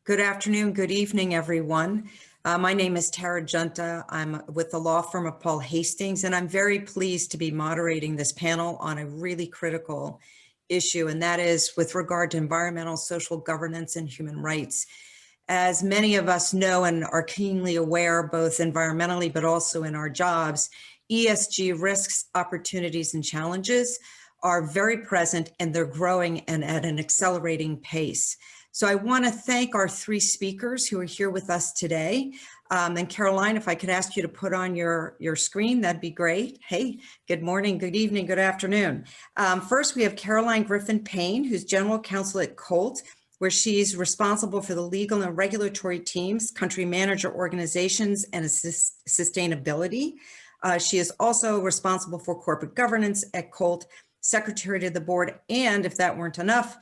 Good afternoon, good evening, everyone. My name is Tara GIUNTA. I'm with the law firm of Paul Hastings, and I'm very pleased to be moderating this panel on a really critical issue, and that is with regard to environmental, social governance, and human rights. As many of us know and are keenly aware, both environmentally but also in our jobs, ESG risks, opportunities, and challenges are very present, and they're growing and at an accelerating pace. So I want to thank our three speakers who are here with us today. And Caroline, if I could ask you to put on your screen, that'd be great. Hey, good morning, good evening, good afternoon. First, we have Caroline Griffin Pain, who's General Counsel at Colt, where she's responsible for the legal and regulatory teams, country manager organizations, and sustainability. She is also responsible for corporate governance at Colt, secretary to the board, and if that weren't enough,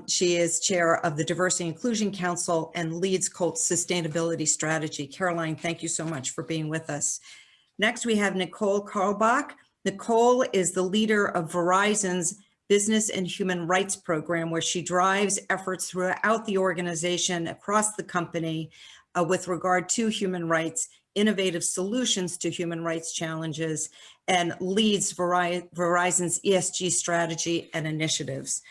she is chair of the Diversity and Inclusion Council and leads Colt's sustainability strategy. Caroline, thank you so much for being with us. Next, we have Nicole Karlebach. Nicole is the leader of Verizon's Business and Human Rights Program, where she drives efforts throughout the organization, across the company, with regard to human rights, innovative solutions to human rights challenges, and leads Verizon's ESG strategy and initiatives.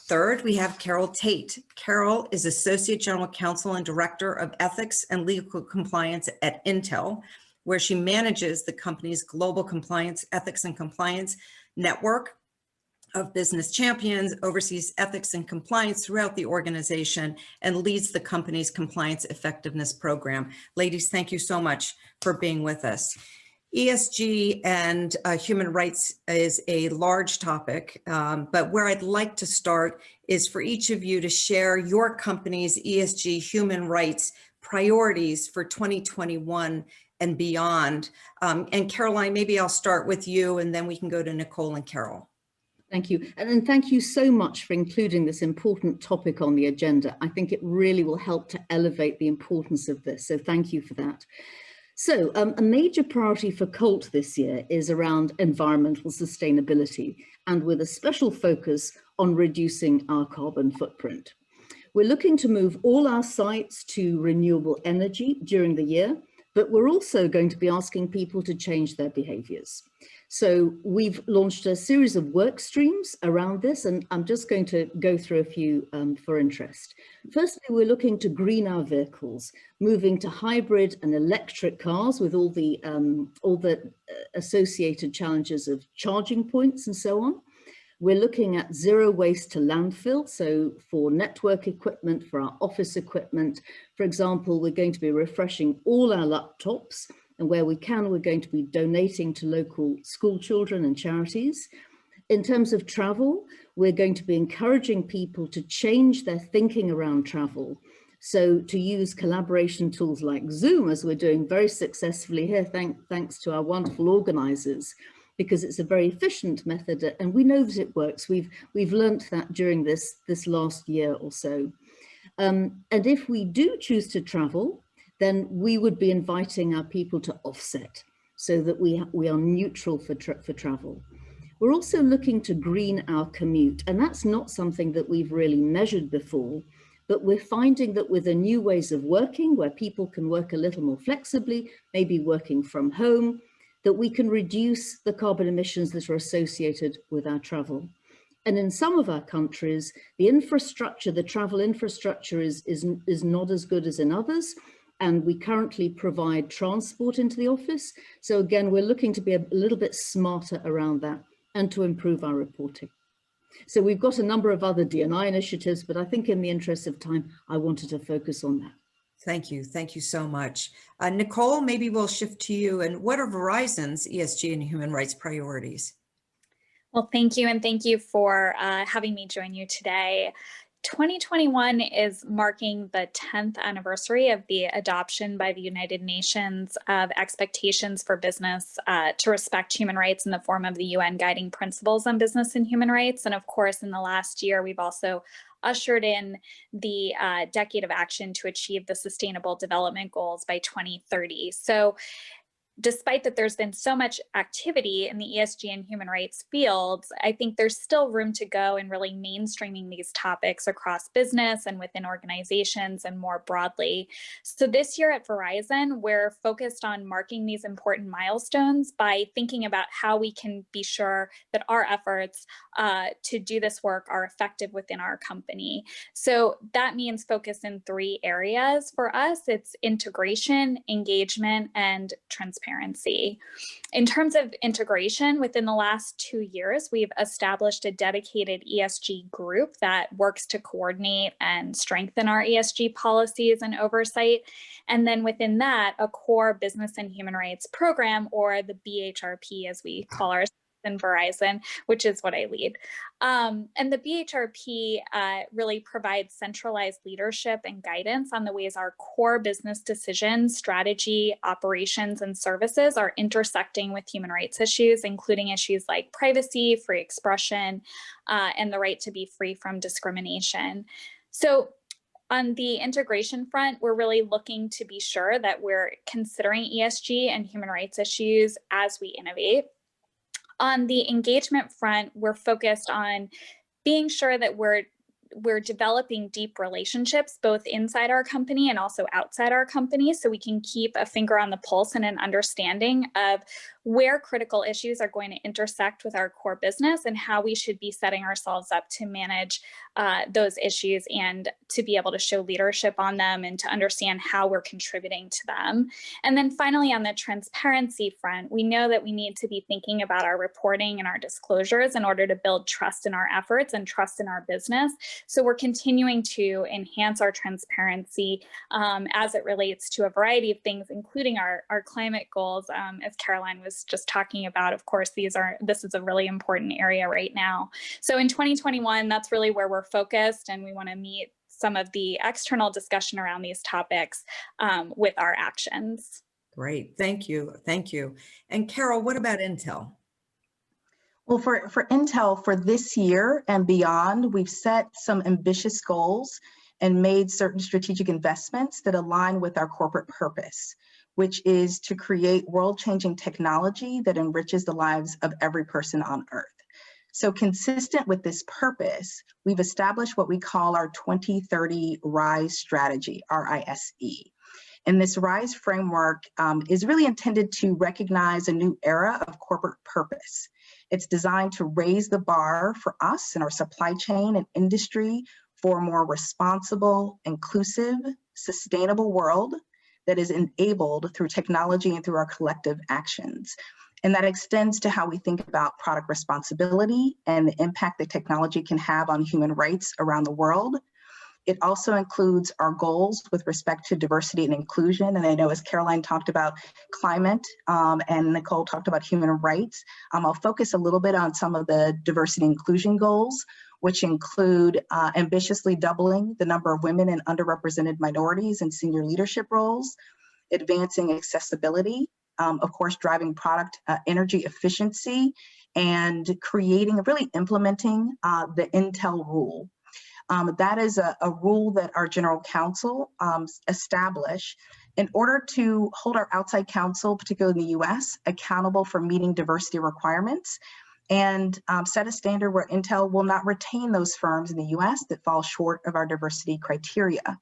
Third, we have Carol Tate. Carol is Associate General Counsel and Director of Ethics and Legal Compliance at Intel, where she manages the company's global compliance, ethics and compliance network of business champions, oversees ethics and compliance throughout the organization, and leads the company's compliance effectiveness program. Ladies, thank you so much for being with us. ESG and human rights is a large topic, but where I'd like to start is for each of you to share your company's ESG human rights priorities for 2021 and beyond. And Caroline, maybe I'll start with you, and then we can go to Nicole and Carol. Thank you. And thank you so much for including this important topic on the agenda. I think it really will help to elevate the importance of this. So thank you for that. So a major priority for Colt this year is around environmental sustainability, and with a special focus on reducing our carbon footprint. We're looking to move all our sites to renewable energy during the year, but we're also going to be asking people to change their behaviors. So we've launched a series of work streams around this, and I'm just going to go through a few for interest. Firstly, we're looking to green our vehicles, moving to hybrid and electric cars with all the associated challenges of charging points and so on. We're looking at zero waste to landfill. So for network equipment, for our office equipment, for example, we're going to be refreshing all our laptops, and where we can, we're going to be donating to local school children and charities. In terms of travel, we're going to be encouraging people to change their thinking around travel. So to use collaboration tools like Zoom, as we're doing very successfully here, thanks to our wonderful organizers, because it's a very efficient method, and we know that it works. We've learnt that during this last year or so. And if we do choose to travel, then we would be inviting our people to offset so that we are neutral for travel. We're also looking to green our commute, and that's not something that we've really measured before, but we're finding that with the new ways of working, where people can work a little more flexibly, maybe working from home, that we can reduce the carbon emissions that are associated with our travel. And in some of our countries, the infrastructure, the travel infrastructure is not as good as in others. And we currently provide transport into the office. So again, we're looking to be a little bit smarter around that and to improve our reporting. So we've got a number of other D&I initiatives, but I think in the interest of time, I wanted to focus on that. Thank you so much. Nicole, maybe we'll shift to you. And what are Verizon's ESG and human rights priorities? Well, thank you, and thank you for having me join you today. 2021 is marking the 10th anniversary of the adoption by the United Nations of expectations for business to respect human rights in the form of the UN Guiding Principles on Business and Human Rights. And of course, in the last year, we've also ushered in the Decade of Action to achieve the Sustainable Development Goals by 2030. So despite that there's been so much activity in the ESG and human rights fields, I think there's still room to go in really mainstreaming these topics across business and within organizations and more broadly. So this year at Verizon, we're focused on marking these important milestones by thinking about how we can be sure that our efforts to do this work are effective within our company. So that means focus in 3 areas for us. It's integration, engagement, and transparency. In terms of integration, within the last 2 years, we've established a dedicated ESG group that works to coordinate and strengthen our ESG policies and oversight. And then within that, a core business and human rights program, or the BHRP as we call ourselves in Verizon, which is what I lead. And the BHRP really provides centralized leadership and guidance on the ways our core business decisions, strategy, operations, and services are intersecting with human rights issues, including issues like privacy, free expression, and the right to be free from discrimination. So on the integration front, we're really looking to be sure that we're considering ESG and human rights issues as we innovate. On the engagement front, we're focused on being sure that we're developing deep relationships both inside our company and also outside our company, so we can keep a finger on the pulse and an understanding of where critical issues are going to intersect with our core business and how we should be setting ourselves up to manage those issues and to be able to show leadership on them and to understand how we're contributing to them. And then finally, on the transparency front, we know that we need to be thinking about our reporting and our disclosures in order to build trust in our efforts and trust in our business. So we're continuing to enhance our transparency as it relates to a variety of things, including our climate goals, as Caroline was just talking about. Of course, this is a really important area right now. So in 2021, that's really where we're focused, and we want to meet some of the external discussion around these topics with our actions. Great, thank you, thank you. And Carol, what about Intel? Well, for Intel, for this year and beyond, we've set some ambitious goals and made certain strategic investments that align with our corporate purpose, which is to create world-changing technology that enriches the lives of every person on Earth. So consistent with this purpose, we've established what we call our 2030 RISE strategy, R-I-S-E. And this RISE framework is really intended to recognize a new era of corporate purpose. It's designed to raise the bar for us in our supply chain and industry for a more responsible, inclusive, sustainable world that is enabled through technology and through our collective actions. And that extends to how we think about product responsibility and the impact that technology can have on human rights around the world. It also includes our goals with respect to diversity and inclusion. And I know as Caroline talked about climate and Nicole talked about human rights, I'll focus a little bit on some of the diversity and inclusion goals, which include ambitiously doubling the number of women and underrepresented minorities in senior leadership roles, advancing accessibility, of course, driving product energy efficiency, and really implementing the Intel rule. That is a rule that our general counsel established in order to hold our outside counsel, particularly in the US, accountable for meeting diversity requirements, and set a standard where Intel will not retain those firms in the US that fall short of our diversity criteria.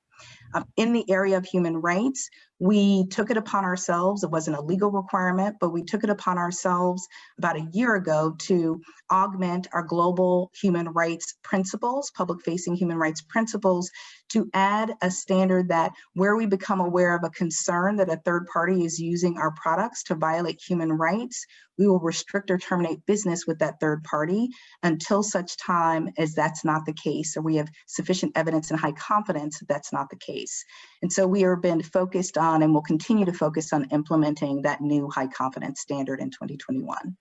In the area of human rights, we took it upon ourselves, it wasn't a legal requirement, but we took it upon ourselves about a year ago to augment our global human rights principles, public-facing human rights principles, to add a standard that where we become aware of a concern that a third party is using our products to violate human rights, we will restrict or terminate business with that third party until such time as that's not the case, or we have sufficient evidence and high confidence that that's not the case. And so we have been focused on and will continue to focus on implementing that new high confidence standard in 2021.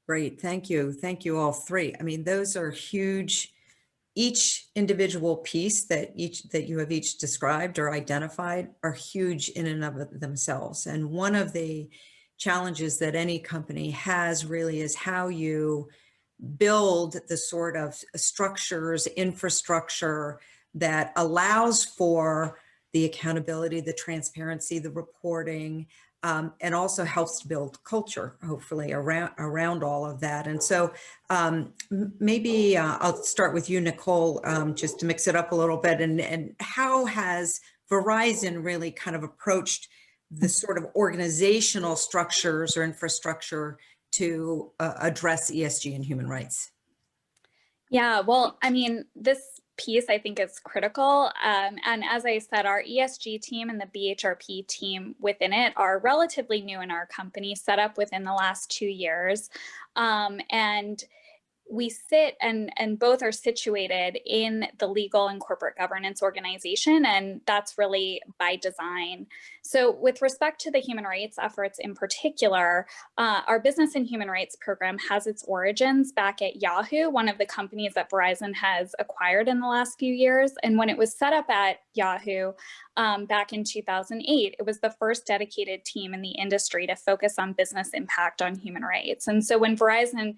Great, thank you. Thank you all three. I mean, those are huge. Each individual piece that you have each described or identified are huge in and of themselves. And one of the challenges that any company has really is how you build the sort of structures, infrastructure that allows for the accountability, the transparency, the reporting, and also helps to build culture, hopefully, around all of that. And so maybe I'll start with you, Nicole, just to mix it up a little bit. And how has Verizon really kind of approached the sort of organizational structures or infrastructure to address ESG and human rights? Yeah, well, I mean, this piece I think is critical. And as I said, our ESG team and the BHRP team within it are relatively new in our company, set up within the last 2 years. And we sit and both are situated in the legal and corporate governance organization, and that's really by design. So with respect to the human rights efforts in particular, our business and human rights program has its origins back at Yahoo, one of the companies that Verizon has acquired in the last few years. And when it was set up at Yahoo back in 2008, it was the first dedicated team in the industry to focus on business impact on human rights. And so when Verizon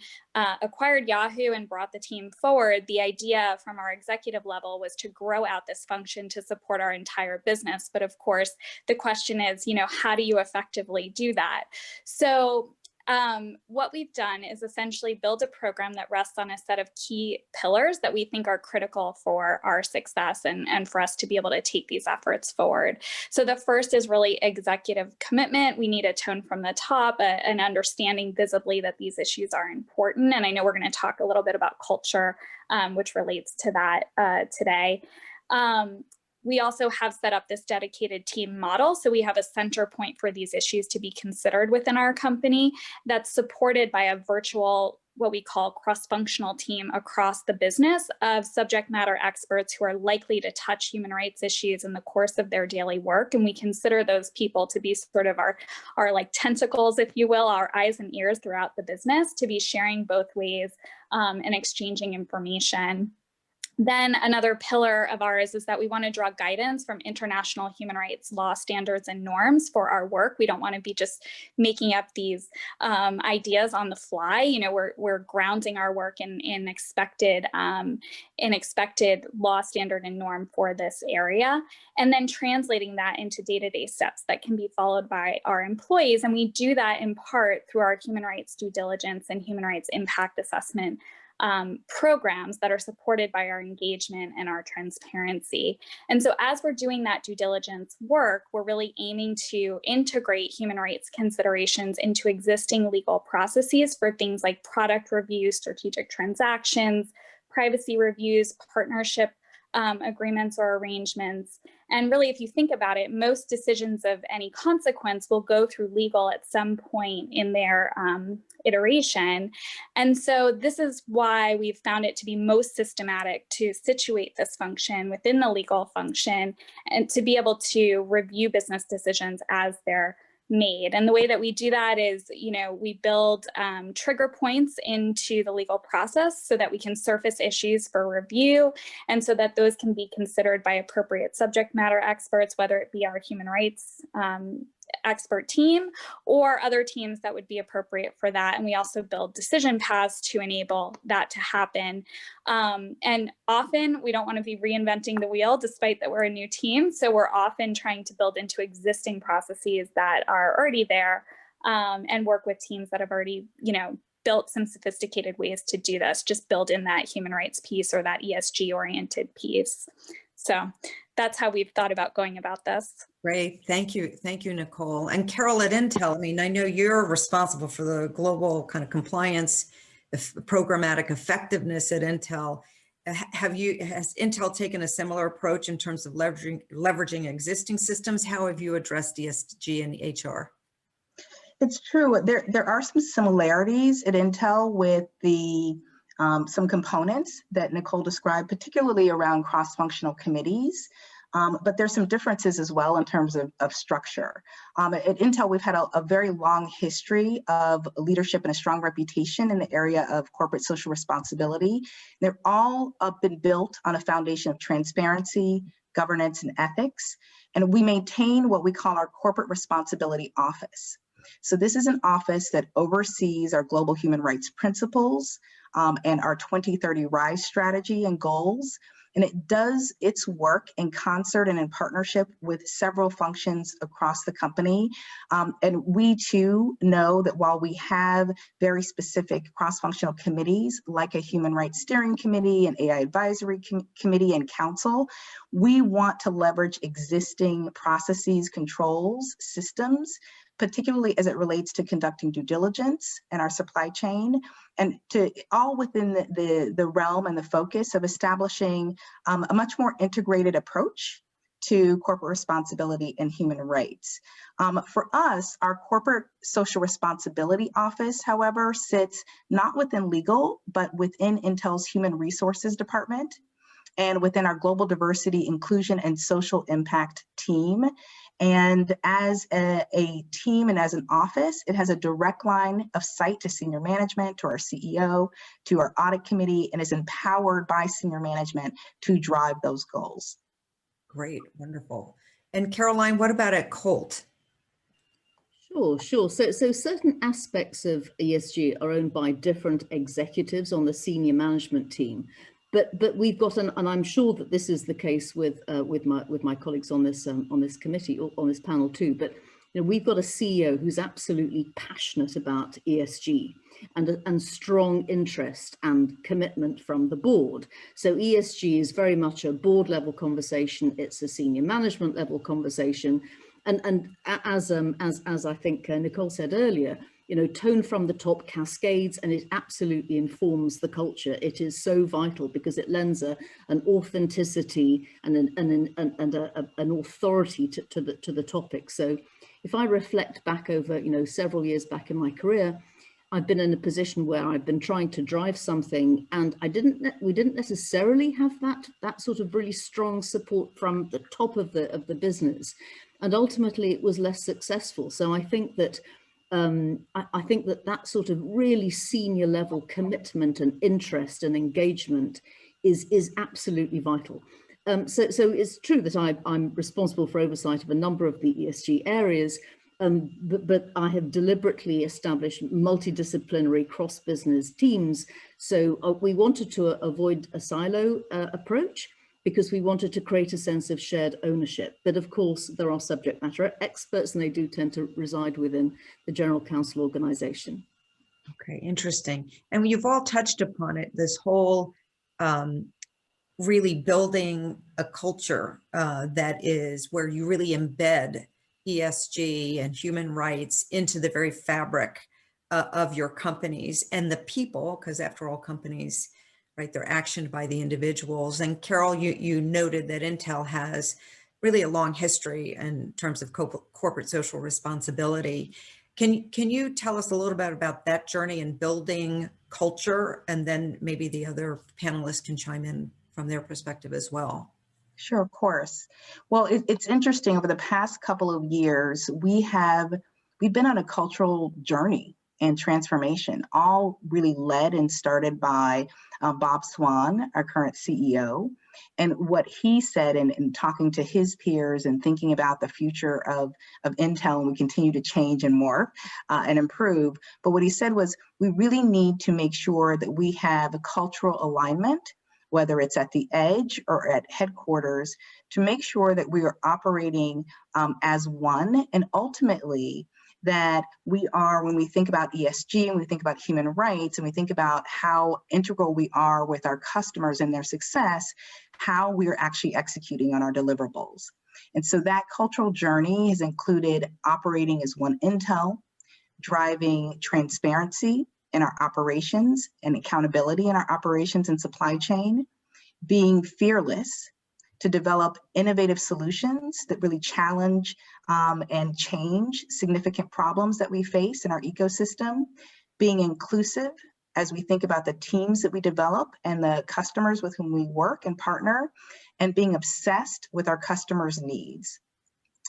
acquired Yahoo and brought the team forward, the idea from our executive level was to grow out this function to support our entire business. But of course, the question is, how do you effectively do that? So what we've done is essentially build a program that rests on a set of key pillars that we think are critical for our success and for us to be able to take these efforts forward. So the first is really executive commitment. We need a tone from the top, an understanding visibly that these issues are important. And I know we're going to talk a little bit about culture, which relates to that today. We also have set up this dedicated team model. So we have a center point for these issues to be considered within our company that's supported by a virtual, what we call cross-functional team across the business of subject matter experts who are likely to touch human rights issues in the course of their daily work. And we consider those people to be sort of our like tentacles, if you will, our eyes and ears throughout the business, to be sharing both ways and exchanging information. Then another pillar of ours is that we want to draw guidance from international human rights law standards and norms for our work. We don't want to be just making up these ideas on the fly. We're grounding our work in expected law standard and norm for this area, and then translating that into day-to-day steps that can be followed by our employees. And we do that in part through our human rights due diligence and human rights impact assessment programs that are supported by our engagement and our transparency. And so as we're doing that due diligence work, we're really aiming to integrate human rights considerations into existing legal processes for things like product reviews, strategic transactions, privacy reviews, partnership agreements or arrangements. And really, if you think about it, most decisions of any consequence will go through legal at some point in their iteration. And so this is why we've found it to be most systematic to situate this function within the legal function and to be able to review business decisions as they're made. And the way that we do that is, we build trigger points into the legal process so that we can surface issues for review and so that those can be considered by appropriate subject matter experts, whether it be our human rights expert team or other teams that would be appropriate for that. And we also build decision paths to enable that to happen. And often we don't want to be reinventing the wheel, despite that we're a new team. So we're often trying to build into existing processes that are already there and work with teams that have already, built some sophisticated ways to do this, just build in that human rights piece or that ESG oriented piece. So that's how we've thought about going about this. Great. Thank you. Thank you, Nicole. And Carol at Intel, I know you're responsible for the global kind of compliance, programmatic effectiveness at Intel. Has Intel taken a similar approach in terms of leveraging existing systems? How have you addressed ESG and HR? It's true. There are some similarities at Intel with the some components that Nicole described, particularly around cross-functional committees. But there's some differences as well in terms of structure. At Intel, we've had a very long history of leadership and a strong reputation in the area of corporate social responsibility. They've all been built on a foundation of transparency, governance, and ethics. And we maintain what we call our corporate responsibility office. So this is an office that oversees our global human rights principles and our 2030 RISE strategy and goals. And it does its work in concert and in partnership with several functions across the company. And we too know that while we have very specific cross-functional committees like a Human Rights Steering Committee, an AI Advisory Committee, and Council, we want to leverage existing processes, controls, systems, particularly as it relates to conducting due diligence in our supply chain, and to all within the realm and the focus of establishing a much more integrated approach to corporate responsibility and human rights. For us, our Corporate Social Responsibility Office, however, sits not within legal, but within Intel's Human Resources Department and within our Global Diversity, Inclusion, and Social Impact team. And as a team and as an office, it has a direct line of sight to senior management, to our CEO, to our audit committee, and is empowered by senior management to drive those goals. Great, wonderful. And Caroline, what about at Colt? Sure. So certain aspects of ESG are owned by different executives on the senior management team. But we've got, and I'm sure that this is the case with my colleagues on this committee or on this panel too. But you know, we've got a CEO who's absolutely passionate about ESG and strong interest and commitment from the board. So ESG is very much a board level conversation. It's a senior management level conversation, and as I think Nicole said earlier, you know, tone from the top cascades, and it absolutely informs the culture. It is so vital because it lends an authenticity and an authority to the topic. So if I reflect back over, you know, several years back in my career, I've been in a position where I've been trying to drive something, and we didn't necessarily have that sort of really strong support from the top of the business, and ultimately it was less successful. So I think that I think that sort of really senior level commitment and interest and engagement is absolutely vital. So it's true that I'm responsible for oversight of a number of the ESG areas, but I have deliberately established multidisciplinary cross-business teams. So we wanted to avoid a silo approach, because we wanted to create a sense of shared ownership. But of course, there are subject matter experts, and they do tend to reside within the General Counsel organization. Okay, interesting. And you've all touched upon it, this whole really building a culture that is where you really embed ESG and human rights into the very fabric of your companies and the people, because after all, companies, right, they're actioned by the individuals. And Carol, you noted that Intel has really a long history in terms of corporate social responsibility. Can you tell us a little bit about that journey in building culture, and then maybe the other panelists can chime in from their perspective as well? Sure, of course. Well, it's interesting. Over the past couple of years, we've been on a cultural journey and transformation, all really led and started by Bob Swan, our current CEO. And what he said in talking to his peers and thinking about the future of Intel, and we continue to change and morph and improve. But what he said was, we really need to make sure that we have a cultural alignment, whether it's at the edge or at headquarters, to make sure that we are operating as one, and ultimately that we are, when we think about ESG and we think about human rights and we think about how integral we are with our customers and their success, how we are actually executing on our deliverables. And so that cultural journey has included operating as one Intel, driving transparency in our operations and accountability in our operations and supply chain, being fearless to develop innovative solutions that really challenge and change significant problems that we face in our ecosystem, being inclusive as we think about the teams that we develop and the customers with whom we work and partner, and being obsessed with our customers' needs.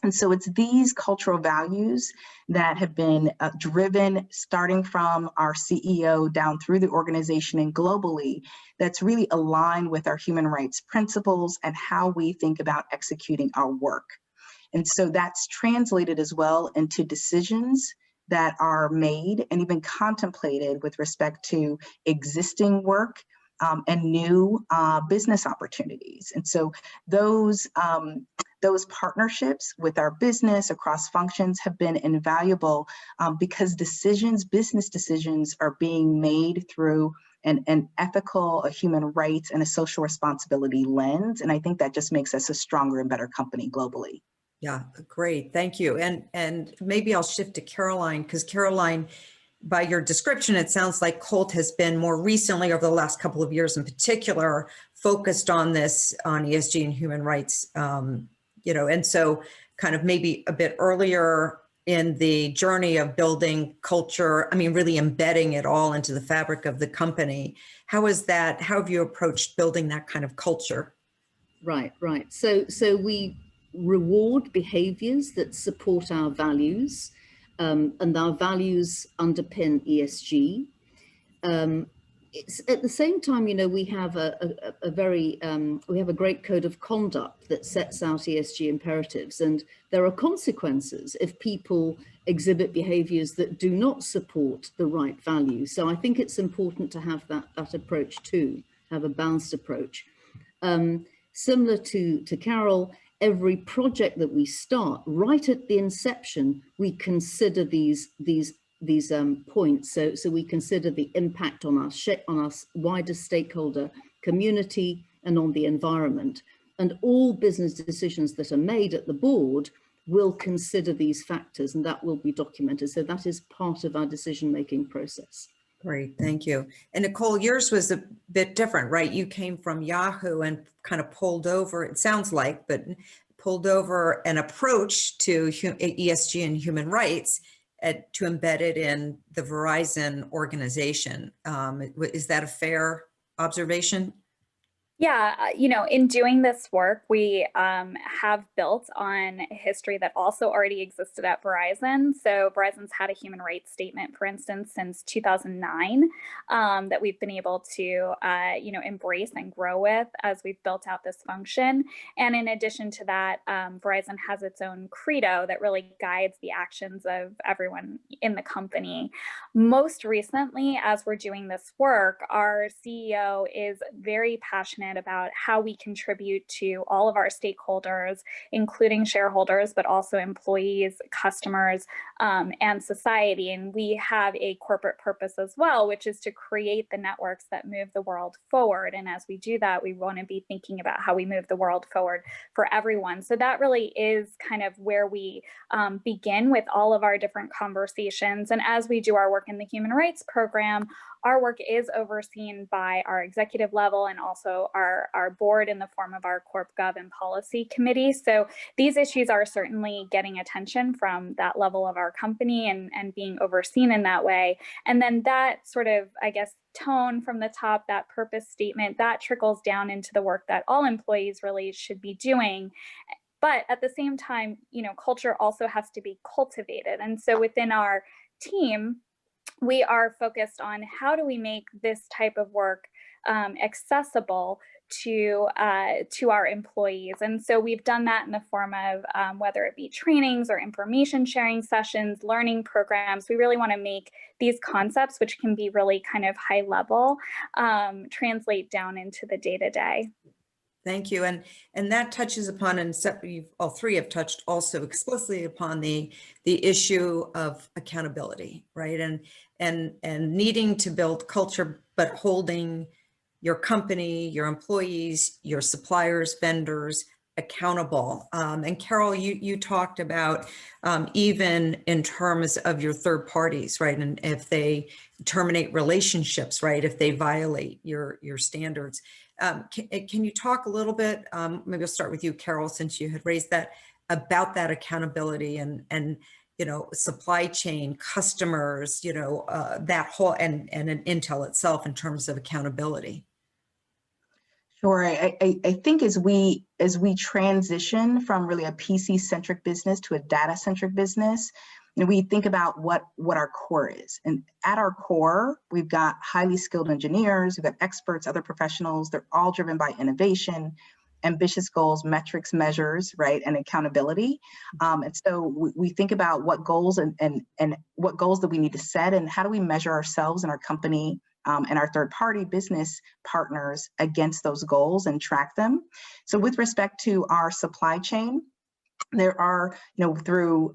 And so it's these cultural values that have been driven, starting from our CEO down through the organization and globally, that's really aligned with our human rights principles and how we think about executing our work. And so that's translated as well into decisions that are made and even contemplated with respect to existing work and new business opportunities. And so those partnerships with our business across functions have been invaluable because business decisions are being made through an ethical, a human rights, and a social responsibility lens. And I think that just makes us a stronger and better company globally. Yeah, great. Thank you. And maybe I'll shift to Caroline, because Caroline, by your description, it sounds like Colt has been more recently, over the last couple of years in particular, focused on this, on ESG and human rights, and so kind of maybe a bit earlier in the journey of building culture, really embedding it all into the fabric of the company. How have you approached building that kind of culture? Right. So we reward behaviors that support our values, and our values underpin ESG. It's at the same time, we have we have a great code of conduct that sets out ESG imperatives, and there are consequences if people exhibit behaviors that do not support the right values. So I think it's important to have that approach too, have a balanced approach. Similar to Carol, every project that we start, right at the inception, we consider these points. So we consider the impact on our wider stakeholder community and on the environment. And all business decisions that are made at the board will consider these factors, and that will be documented. So that is part of our decision-making process. Great, thank you. And Nicole, yours was a bit different, right? You came from Yahoo and kind of pulled over, it sounds like, but pulled over an approach to ESG and human rights to embed it in the Verizon organization. Is that a fair observation? Yeah, in doing this work, we have built on a history that also already existed at Verizon. So Verizon's had a human rights statement, for instance, since 2009 that we've been able to, embrace and grow with as we've built out this function. And in addition to that, Verizon has its own credo that really guides the actions of everyone in the company. Most recently, as we're doing this work, our CEO is very passionate about how we contribute to all of our stakeholders, including shareholders, but also employees, customers, and society. And we have a corporate purpose as well, which is to create the networks that move the world forward. And as we do that, we want to be thinking about how we move the world forward for everyone. So that really is kind of where we begin with all of our different conversations. And as we do our work in the human rights program, our work is overseen by our executive level and also our board in the form of our Corp Gov and Policy Committee. So these issues are certainly getting attention from that level of our company and being overseen in that way. And then that sort of, tone from the top, that purpose statement, that trickles down into the work that all employees really should be doing. But at the same time, culture also has to be cultivated. And so within our team, we are focused on how do we make this type of work accessible to our employees. And so we've done that in the form of whether it be trainings or information sharing sessions, learning programs. We really want to make these concepts, which can be really kind of high level, translate down into the day-to-day. Thank you. And that touches upon, and all three have touched also explicitly upon the issue of accountability, right? And needing to build culture, but holding your company, your employees, your suppliers, vendors accountable. And Carol, you talked about even in terms of your third parties, right? And if they terminate relationships, right? If they violate your standards. Can you talk a little bit, maybe I'll start with you, Carol, since you had raised that, about that accountability and supply chain, customers, that whole, and Intel itself in terms of accountability? Sure. I think as we transition from really a PC-centric business to a data-centric business, we think about what our core is. And at our core, we've got highly skilled engineers, we've got experts, other professionals. They're all driven by innovation, ambitious goals, metrics, measures, right, and accountability. And so we think about what goals and what goals that we need to set, and how do we measure ourselves and our company and our third-party business partners against those goals and track them. So with respect to our supply chain, there are, through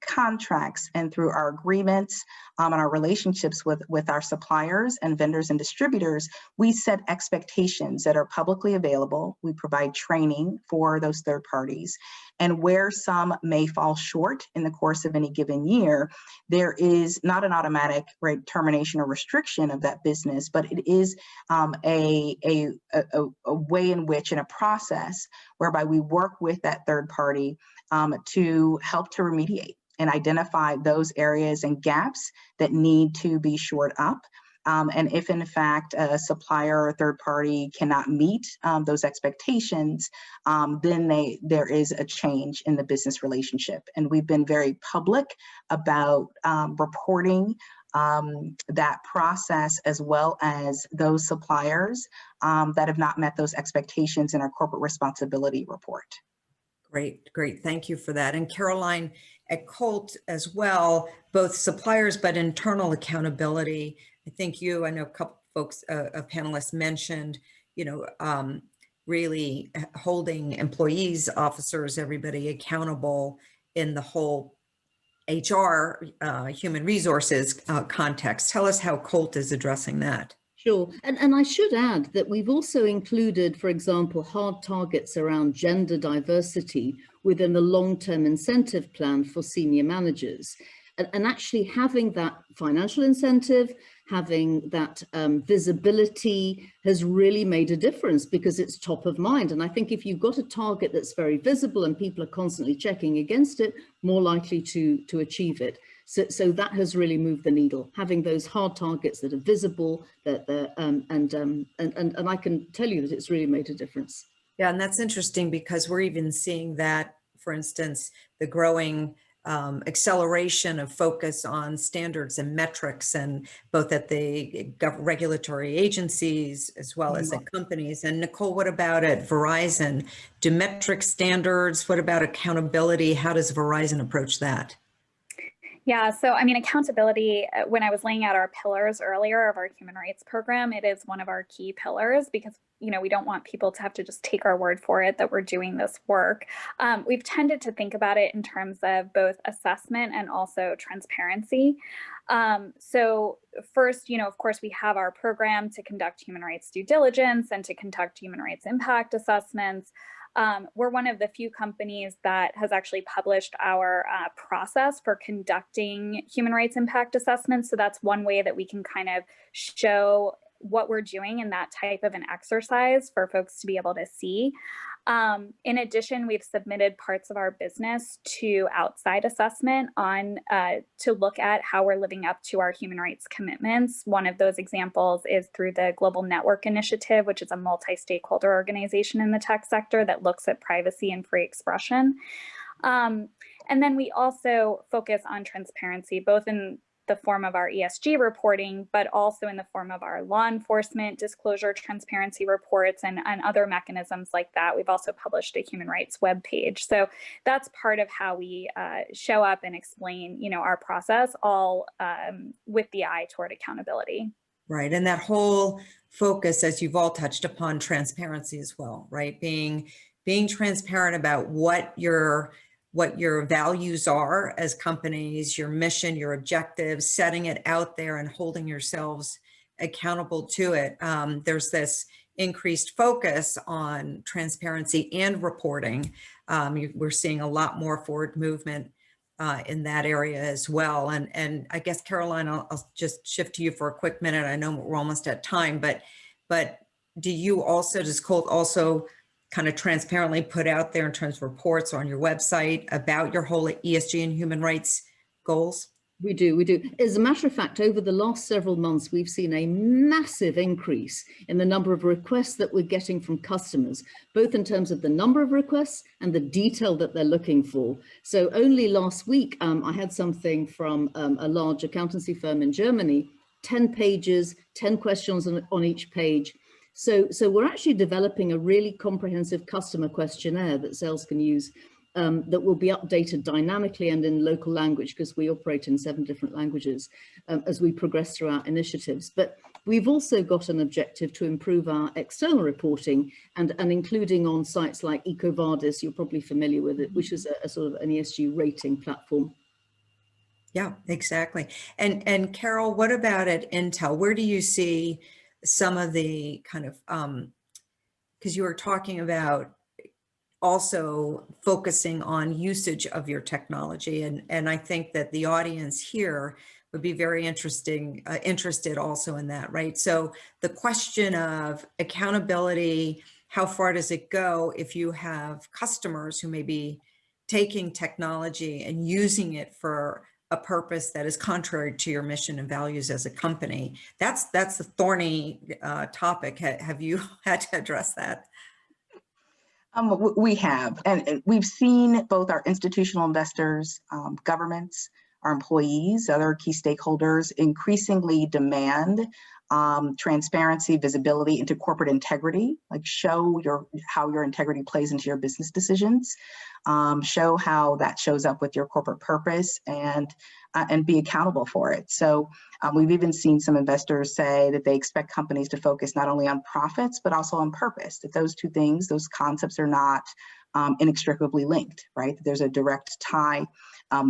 contracts and through our agreements and our relationships with our suppliers and vendors and distributors, we set expectations that are publicly available. We provide training for those third parties. And where some may fall short in the course of any given year, there is not an automatic termination or restriction of that business, but it is a way in which, in a process whereby we work with that third party to help to remediate and identify those areas and gaps that need to be shored up. And if in fact a supplier or a third party cannot meet those expectations, then there is a change in the business relationship. And we've been very public about reporting that process, as well as those suppliers that have not met those expectations in our corporate responsibility report. Great. Thank you for that. And Caroline, at Colt as well, both suppliers but internal accountability. I know a couple folks, panelists mentioned, really holding employees, officers, everybody accountable in the whole HR, human resources context. Tell us how Colt is addressing that. Sure. And I should add that we've also included, for example, hard targets around gender diversity within the long-term incentive plan for senior managers. And actually having that financial incentive, having that visibility has really made a difference, because it's top of mind. And I think if you've got a target that's very visible and people are constantly checking against it, more likely to achieve it. So that has really moved the needle, having those hard targets that are visible, and I can tell you that it's really made a difference. Yeah, and that's interesting, because we're even seeing that, for instance, the growing acceleration of focus on standards and metrics, and both at the regulatory agencies as well as at companies. And Nicole, what about at Verizon? Do metric standards, what about accountability? How does Verizon approach that? Yeah, so I mean, accountability, when I was laying out our pillars earlier of our human rights program, it is one of our key pillars, because we don't want people to have to just take our word for it that we're doing this work. We've tended to think about it in terms of both assessment and also transparency. So first, of course, we have our program to conduct human rights due diligence and to conduct human rights impact assessments. We're one of the few companies that has actually published our process for conducting human rights impact assessments. So that's one way that we can kind of show what we're doing in that type of an exercise for folks to be able to see. In addition, we've submitted parts of our business to outside assessment on to look at how we're living up to our human rights commitments. One of those examples is through the Global Network Initiative, which is a multi-stakeholder organization in the tech sector that looks at privacy and free expression. And then we also focus on transparency, both in the form of our ESG reporting, but also in the form of our law enforcement disclosure transparency reports and other mechanisms like that. We've also published a human rights webpage. So that's part of how we show up and explain, our process, all with the eye toward accountability. Right, and that whole focus, as you've all touched upon, transparency as well, right? Being transparent about what your values are as companies, your mission, your objectives, setting it out there and holding yourselves accountable to it. There's this increased focus on transparency and reporting. We're seeing a lot more forward movement in that area as well. And I guess, Caroline, I'll just shift to you for a quick minute. I know we're almost at time, but does Colt also kind of transparently put out there in terms of reports on your website about your whole ESG and human rights goals? We do. As a matter of fact, over the last several months, we've seen a massive increase in the number of requests that we're getting from customers, both in terms of the number of requests and the detail that they're looking for. So only last week, I had something from a large accountancy firm in Germany, 10 pages, 10 questions on each page. So we're actually developing a really comprehensive customer questionnaire that sales can use that will be updated dynamically and in local language, because we operate in 7 different languages as we progress through our initiatives. But we've also got an objective to improve our external reporting and including on sites like EcoVadis, you're probably familiar with it, which is a sort of an ESG rating platform. Yeah, exactly. And Carol, what about at Intel? Where do you see some of the kind of, because you were talking about also focusing on usage of your technology. And I think that the audience here would be very interested also in that, right? So the question of accountability, how far does it go if you have customers who may be taking technology and using it for a purpose that is contrary to your mission and values as a company? That's a thorny topic. Have you had to address that? We have, and we've seen both our institutional investors, governments, our employees, other key stakeholders increasingly demand transparency, visibility into corporate integrity, like show how your integrity plays into your business decisions, show how that shows up with your corporate purpose, and be accountable for it. So we've even seen some investors say that they expect companies to focus not only on profits, but also on purpose, that those two things, those concepts are not inextricably linked, right? There's a direct tie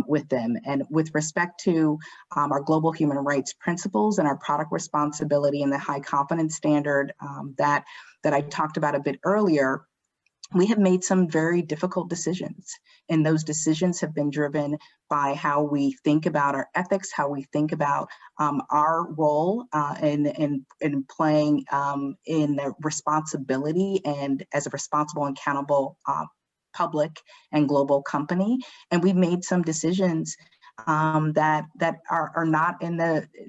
with them. And with respect to our global human rights principles and our product responsibility and the high confidence standard that I talked about a bit earlier, we have made some very difficult decisions, and those decisions have been driven by how we think about our ethics, how we think about our role in playing in the responsibility and as a responsible and accountable public and global company. And we've made some decisions that are not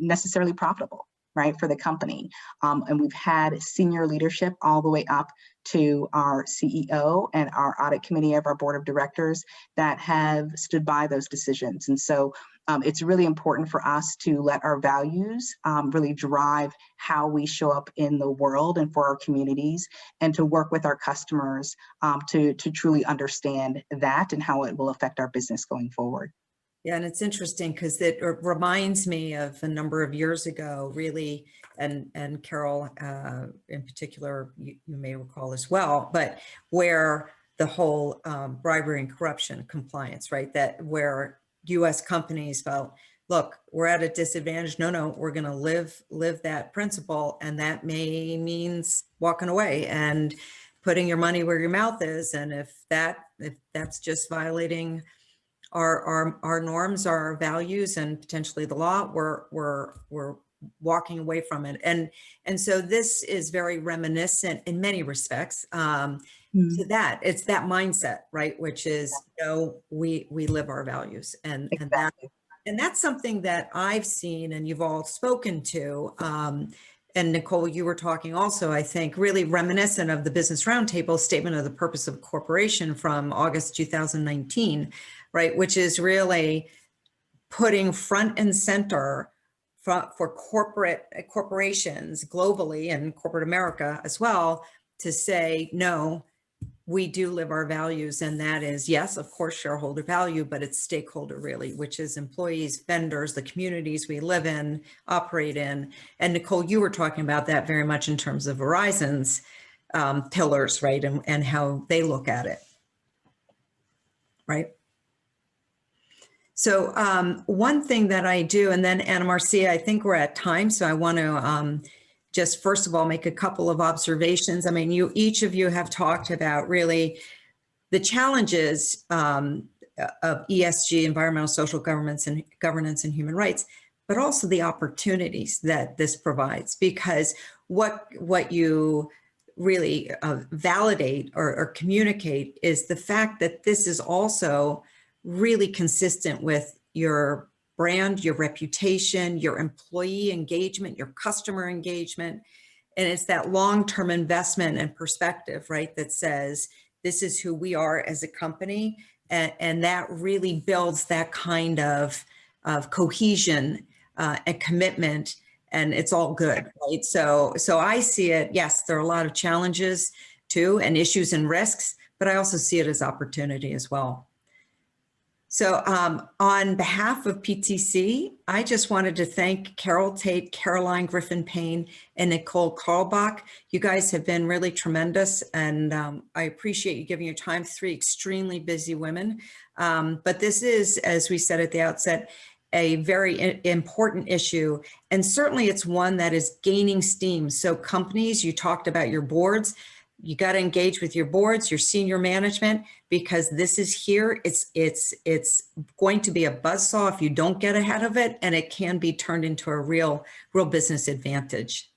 necessarily profitable, right, for the company. And we've had senior leadership all the way up to our CEO and our audit committee of our board of directors that have stood by those decisions. And so it's really important for us to let our values really drive how we show up in the world and for our communities, and to work with our customers to truly understand that and how it will affect our business going forward. Yeah, and it's interesting because it reminds me of a number of years ago, really, and Carol in particular, you may recall as well, but where the whole bribery and corruption compliance, right, that where U.S. companies felt, look, we're at a disadvantage. No, we're going to live that principle, and that means walking away and putting your money where your mouth is. And if that's just violating our norms, our values, and potentially the law, we're walking away from it. And so this is very reminiscent in many respects to that. It's that mindset, right? Which is, we live our values, and that's something that I've seen and you've all spoken to. And Nicole, you were talking also, I think, really reminiscent of the Business Roundtable statement of the purpose of a corporation from August 2019, right? Which is really putting front and center for corporations globally and corporate America as well, to say, no, we do live our values. And that is, yes, of course, shareholder value, but it's stakeholder really, which is employees, vendors, the communities we live in, operate in. And Nicole, you were talking about that very much in terms of Verizon's pillars, right? And how they look at it, right? So one thing that I do, and then Anna Marcia, I think we're at time, so I want to just first of all make a couple of observations. I mean, each of you have talked about really the challenges of ESG, environmental, social governance and human rights, but also the opportunities that this provides. Because what you really validate or communicate is the fact that this is also really consistent with your brand, your reputation, your employee engagement, your customer engagement. And it's that long-term investment and perspective, right, that says, this is who we are as a company. And that really builds that kind of cohesion and commitment, and it's all good, right? So I see it, yes, there are a lot of challenges too, and issues and risks, but I also see it as opportunity as well. So on behalf of PTC, I just wanted to thank Carol, Tate, Caroline, Griffin Pain, and Nicole Karlebach. You guys have been really tremendous, and I appreciate you giving your time, 3 extremely busy women. But this is, as we said at the outset, a very important issue, and certainly it's one that is gaining steam. So companies, you talked about your boards, you got to engage with your boards, your senior management, because this is here. It's going to be a buzzsaw if you don't get ahead of it, and it can be turned into a real business advantage.